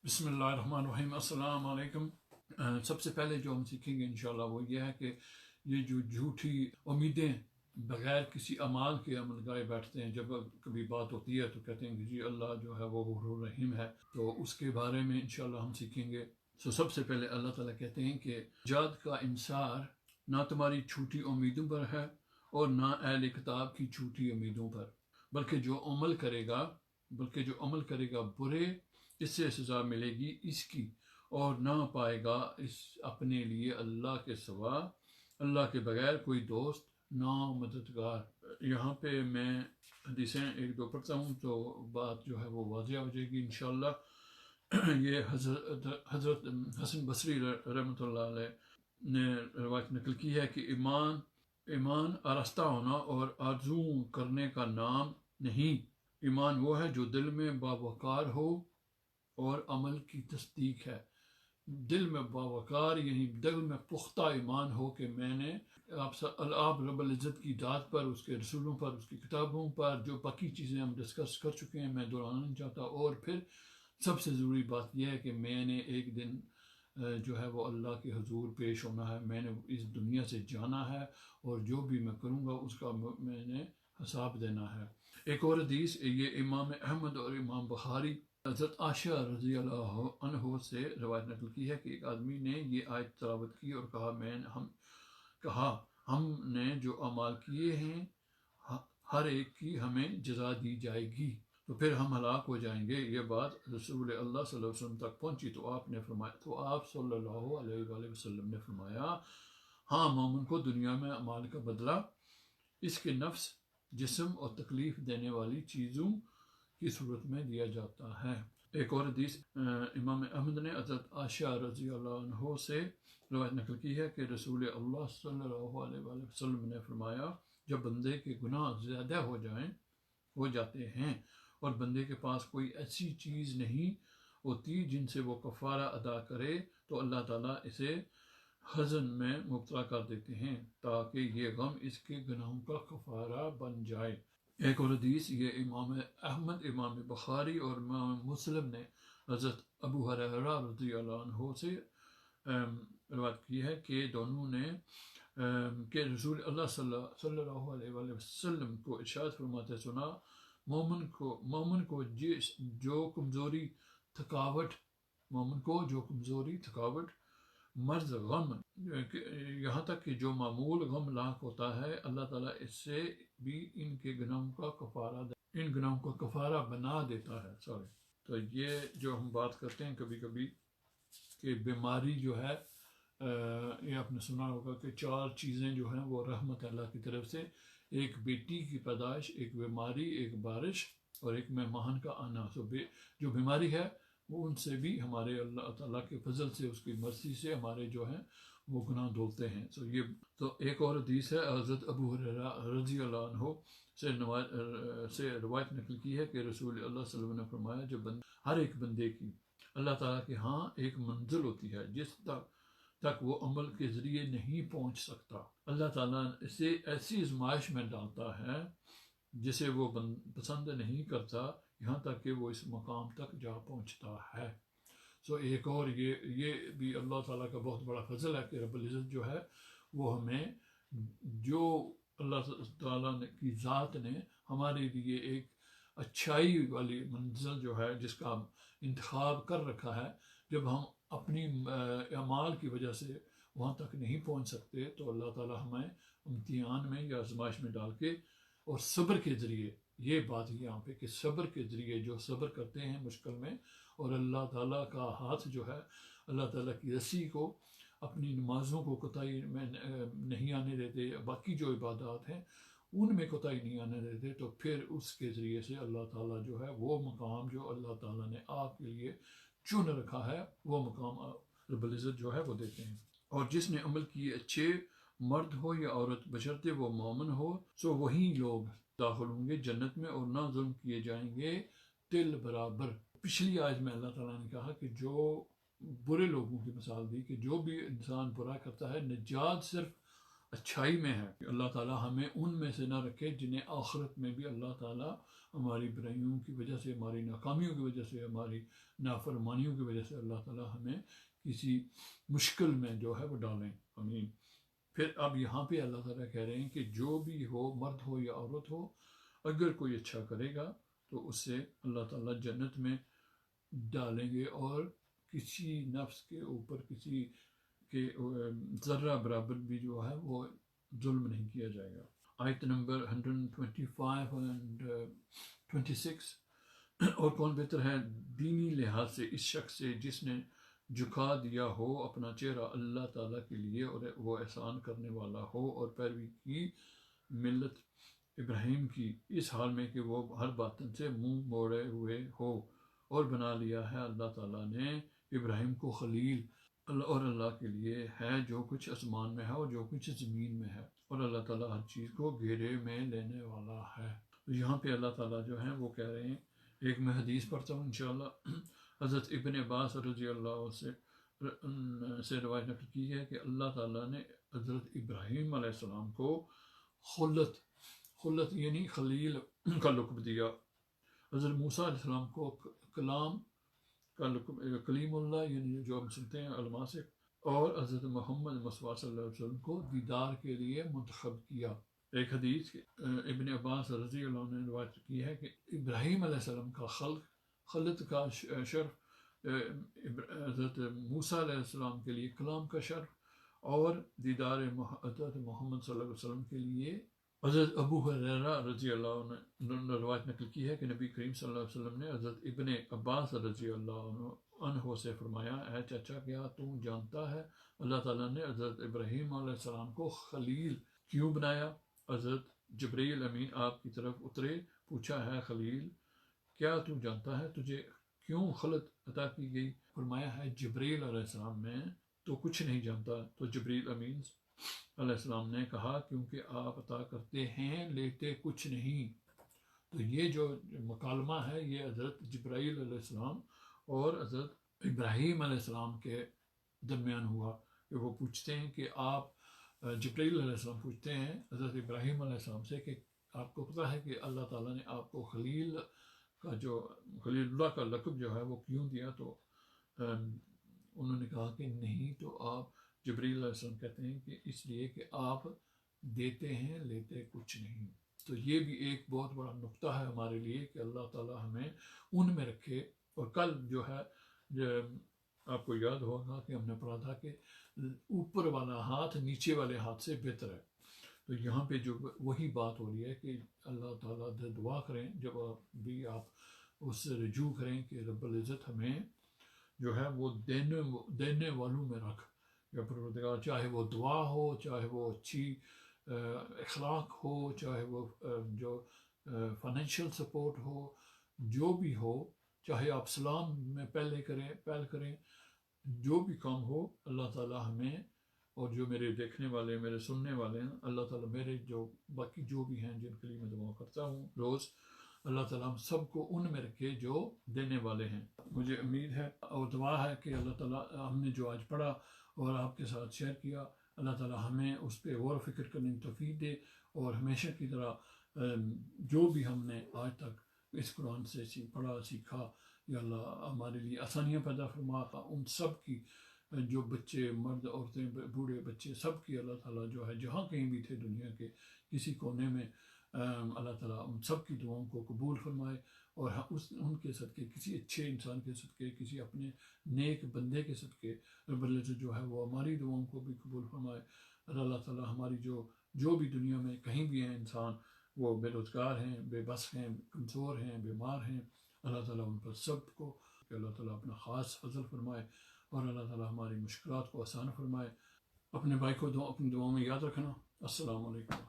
بسم اللہ الرحمن الرحیم، السلام علیکم۔ سب سے پہلے جو ہم سیکھیں گے انشاءاللہ وہ یہ ہے کہ یہ جو جھوٹی امیدیں بغیر کسی اعمال کے عمل لگائے بیٹھتے ہیں، جب کبھی بات ہوتی ہے تو کہتے ہیں کہ جی اللہ جو ہے وہ غفور رحیم ہے، تو اس کے بارے میں انشاءاللہ ہم سیکھیں گے۔ سب سے پہلے اللہ تعالیٰ کہتے ہیں کہ نجات کا انحصار نہ تمہاری جھوٹی امیدوں پر ہے اور نہ اہل کتاب کی جھوٹی امیدوں پر، بلکہ جو عمل کرے گا برے، اس سے سزا ملے گی اس کی، اور نہ پائے گا اس اپنے لیے اللہ کے سوا، اللہ کے بغیر کوئی دوست نہ مددگار۔ یہاں پہ میں حدیثیں ایک دو پڑھتا ہوں تو بات جو ہے وہ واضح ہو جائے گی انشاءاللہ۔ یہ حضرت حسن بصری رحمۃ اللہ علیہ نے روایت نقل کی ہے کہ ایمان آراستہ ہونا اور آرزو کرنے کا نام نہیں، ایمان وہ ہے جو دل میں باوقار ہو اور عمل کی تصدیق ہے۔ دل میں باوقار یعنی دل میں پختہ ایمان ہو کہ میں نے آپ رب العزت کی ذات پر، اس کے رسولوں پر، اس کی کتابوں پر، جو باقی چیزیں ہم ڈسکس کر چکے ہیں میں دہرانا نہیں چاہتا، اور پھر سب سے ضروری بات یہ ہے کہ میں نے ایک دن جو ہے وہ اللہ کے حضور پیش ہونا ہے، میں نے اس دنیا سے جانا ہے اور جو بھی میں کروں گا اس کا میں نے حساب دینا ہے۔ ایک اور حدیث، یہ امام احمد اور امام بخاری حضرت عائشہ رضی اللہ عنہ سے روایت نقل کی ہے کہ ایک آدمی نے یہ آیت تلاوت کی اور کہا ہم نے جو اعمال کیے ہیں ہر ایک کی ہمیں جزا دی جائے گی تو پھر ہم ہلاک ہو جائیں گے۔ یہ بات رسول اللہ صلی اللہ علیہ وسلم تک پہنچی تو آپ صلی اللہ علیہ وآلہ وسلم نے فرمایا، ہاں، مومن کو دنیا میں اعمال کا بدلہ اس کے نفس، جسم اور تکلیف دینے والی چیزوں کی صورت میں دیا جاتا ہے۔ ایک اور حدیث امام احمد نے حضرت عائشہ رضی اللہ عنہ سے روایت نقل کی ہے کہ رسول اللہ صلی اللہ علیہ وآلہ وسلم نے فرمایا، جب بندے کے گناہ زیادہ ہو جاتے ہیں اور بندے کے پاس کوئی ایسی چیز نہیں ہوتی جن سے وہ کفارہ ادا کرے تو اللہ تعالیٰ اسے حزن میں مبتلا کر دیتے ہیں تاکہ یہ غم اس کے گناہوں کا کفارہ بن جائے۔ ایک اور حدیث، یہ امام احمد، امام بخاری اور امام مسلم نے حضرت ابو ہریرہ رضی اللہ عنہ سے روایت کی ہے کہ دونوں نے کہ رسول اللہ صلی اللہ علیہ وآلہ وسلم کو ارشاد فرماتے سنا، مومن کو جو کمزوری تھکاوٹ مرض غم، یہاں تک کہ جو معمول غم لاحق ہوتا ہے، اللہ تعالیٰ اس سے بھی ان گناہوں کا کفارہ بنا دیتا ہے۔ تو یہ جو ہم بات کرتے ہیں کبھی کبھی کہ بیماری جو ہے، یہ آپ نے سنا ہوگا کہ 4 چیزیں جو ہیں وہ رحمت اللہ کی طرف سے، ایک بیٹی کی پیدائش، ایک بیماری، ایک بارش اور ایک مہمان کا آنا۔ جو بیماری ہے وہ ان سے بھی ہمارے اللہ تعالیٰ کے فضل سے، اس کی مرضی سے ہمارے جو ہیں وہ گناہ دھلتے ہیں۔ تو ایک اور حدیث ہے، حضرت ابو ہریرہ رضی اللہ عنہ سے روایت نقل کی ہے کہ رسول اللہ صلی اللہ علیہ وسلم نے فرمایا، ہر ایک بندے کی اللہ تعالیٰ کے ہاں ایک منزل ہوتی ہے جس تک وہ عمل کے ذریعے نہیں پہنچ سکتا۔ اللہ تعالیٰ اسے ایسی آزمائش میں ڈالتا ہے جسے وہ پسند نہیں کرتا، یہاں تک کہ وہ اس مقام تک جا پہنچتا ہے۔ ایک اور یہ بھی اللہ تعالیٰ کا بہت بڑا فضل ہے کہ رب العزت جو ہے وہ ہمیں، جو اللہ تعالیٰ کی ذات نے ہمارے لیے ایک اچھائی والی منزل جو ہے جس کا انتخاب کر رکھا ہے، جب ہم اپنی اعمال کی وجہ سے وہاں تک نہیں پہنچ سکتے تو اللہ تعالیٰ ہمیں امتحان میں یا آزمائش میں ڈال کے اور صبر کے ذریعے، یہ بات ہے یہاں پہ کہ صبر کے ذریعے جو صبر کرتے ہیں مشکل میں، اور اللہ تعالیٰ کا ہاتھ جو ہے، اللہ تعالیٰ کی رسی کو، اپنی نمازوں کو کوتاہی میں نہیں آنے دیتے، باقی جو عبادات ہیں ان میں کوتاہی نہیں آنے دیتے، تو پھر اس کے ذریعے سے اللہ تعالیٰ جو ہے وہ مقام جو اللہ تعالیٰ نے آپ کے لیے چن رکھا ہے، وہ مقام رب العزت جو ہے وہ دیتے ہیں۔ اور جس نے عمل کیے اچھے، مرد ہو یا عورت، بشرطے وہ مومن ہو، سو وہی لوگ داخل ہوں گے جنت میں اور نہ ظلم کیے جائیں گے تل برابر۔ پچھلی آیت میں اللہ تعالیٰ نے کہا کہ جو برے لوگوں کی مثال دی کہ جو بھی انسان برا کرتا ہے، نجات صرف اچھائی میں ہے. اللہ تعالیٰ ہمیں ان میں سے نہ رکھے جنہیں آخرت میں بھی اللہ تعالیٰ ہماری برائیوں کی وجہ سے، ہماری ناکامیوں کی وجہ سے، ہماری نافرمانیوں کی وجہ سے اللہ تعالیٰ ہمیں کسی مشکل میں جو ہے وہ ڈالیں. آمین. پھر اب یہاں پہ اللہ تعالیٰ کہہ رہے ہیں کہ جو بھی ہو، مرد ہو یا عورت ہو، اگر کوئی اچھا کرے گا تو اس سے اللہ تعالیٰ جنت میں ڈالیں گے، اور کسی نفس کے اوپر کسی کے ذرہ برابر بھی جو ہے وہ ظلم نہیں کیا جائے گا. آیت نمبر 125 and 26. اور کون بہتر ہے دینی لحاظ سے اس شخص سے جس نے جھکا دیا ہو اپنا چہرہ اللہ تعالیٰ کے لیے اور وہ احسان کرنے والا ہو اور پیروی کی ملت ابراہیم کی، اس حال میں کہ وہ ہر باطن سے منہ موڑے ہوئے ہو، اور بنا لیا ہے اللہ تعالیٰ نے ابراہیم کو خلیل. اور اللہ کے لیے ہے جو کچھ آسمان میں ہے اور جو کچھ زمین میں ہے، اور اللہ تعالیٰ ہر چیز کو گھیرے میں لینے والا ہے. یہاں پہ اللہ تعالیٰ جو ہے وہ کہہ رہے ہیں، ایک میں حدیث پڑھتا ہوں انشاءاللہ. حضرت ابن عباس رضی اللہ سے روایت نقل کی ہے کہ اللہ تعالیٰ نے حضرت ابراہیم علیہ السلام کو خلت یعنی خلیل کا لقب دیا. حضرت موسیٰ علیہ السلام کو کلام کا لقب، کلیم اللہ یعنی جو ہم سنتے ہیں علماء سے، اور حضرت محمد مصطفیٰ صلی اللہ علیہ وسلم کو دیدار کے لیے منتخب کیا. ایک حدیث ابن عباس رضی اللہ عنہ نے روایت کی ہے کہ ابراہیم علیہ السلام کا خلت کا شرف، حضرت موسیٰ علیہ السلام کے لیے کلام کا شرف، اور دیدار حضرت محمد صلی اللہ علیہ وسلم کے لیے. حضرت ابو ہریرہ رضی اللہ عنہ نے روایت نقل کی ہے کہ نبی کریم صلی اللہ علیہ وسلم نے حضرت ابن عباس رضی اللہ عنہ سے فرمایا، اے چچا کیا تم جانتا ہے اللہ تعالیٰ نے حضرت ابراہیم علیہ السلام کو خلیل کیوں بنایا؟ حضرت جبریل امین آپ کی طرف اترے، پوچھا ہے خلیل کیا تو جانتا ہے تجھے کیوں خلت عطا کی گئی؟ فرمایا ہے جبریل علیہ السلام میں تو کچھ نہیں جانتا. تو جبریل امین علیہ السلام نے کہا کیونکہ آپ عطا کرتے ہیں لیتے کچھ نہیں. تو یہ جو مکالمہ ہے یہ حضرت جبرائیل علیہ السلام اور حضرت ابراہیم علیہ السلام کے درمیان ہوا کہ وہ پوچھتے ہیں کہ آپ، جبرائیل علیہ السلام پوچھتے ہیں حضرت ابراہیم علیہ السلام سے کہ آپ کو پتہ ہے کہ اللہ تعالیٰ نے آپ کو خلیل اللہ کا لقب جو ہے وہ کیوں دیا؟ تو انہوں نے کہا کہ نہیں. تو آپ جبریل علیہ السلام کہتے ہیں کہ اس لیے کہ آپ دیتے ہیں لیتے کچھ نہیں. تو یہ بھی ایک بہت بڑا نقطہ ہے ہمارے لیے کہ اللہ تعالیٰ ہمیں ان میں رکھے. اور کل جو ہے آپ کو یاد ہوگا کہ ہم نے پڑھا تھا کہ اوپر والا ہاتھ نیچے والے ہاتھ سے بہتر ہے. تو یہاں پہ جو وہی بات ہو رہی ہے کہ اللہ تعالیٰ دعا کریں جب بھی آپ اس سے رجوع کریں کہ رب العزت ہمیں جو ہے وہ دینے والوں میں رکھ یا پروردگار، چاہے وہ دعا ہو، چاہے وہ اچھی اخلاق ہو، چاہے وہ جو فائنینشیل سپورٹ ہو، جو بھی ہو، چاہے آپ سلام میں پہل کریں، جو بھی کام ہو اللہ تعالیٰ ہمیں، اور جو میرے دیکھنے والے میرے سننے والے ہیں، اللہ تعالیٰ میرے جو باقی جو بھی ہیں جن کے لیے میں دعا کرتا ہوں روز، اللہ تعالیٰ ہم سب کو ان میں رکھے جو دینے والے ہیں. مجھے امید ہے اور دعا ہے کہ اللہ تعالیٰ ہم نے جو آج پڑھا اور آپ کے ساتھ شیئر کیا، اللہ تعالیٰ ہمیں اس پہ غور و فکر کرنے کی توفیق دے، اور ہمیشہ کی طرح جو بھی ہم نے آج تک اس قرآن سے پڑھا سیکھا، یا اللہ ہمارے لیے آسانیاں پیدا فرما. ان سب کی جو بچے، مرد، عورتیں، بوڑھے، بچے، سب کی اللہ تعالیٰ جو ہے جہاں کہیں بھی تھے دنیا کے کسی کونے میں، اللہ تعالیٰ ان سب کی دعاؤں کو قبول فرمائے، اور ان کے صدقے، کسی اچھے انسان کے صدقے، کسی اپنے نیک بندے کے صدقے رب العزت جو ہے وہ ہماری دعاؤں کو بھی قبول فرمائے. اور اللہ تعالیٰ ہماری جو بھی دنیا میں کہیں بھی ہیں انسان، وہ بے روزگار ہیں، بے بس ہیں، کمزور ہیں، بیمار ہیں، اللہ تعالیٰ ان پر سب کو کہ اللہ تعالیٰ اپنا خاص فضل فرمائے، اور اللہ تعالیٰ ہماری مشکلات کو آسان فرمائے. اپنے بھائی کو اپنی دعاؤں میں یاد رکھنا. السلام علیکم.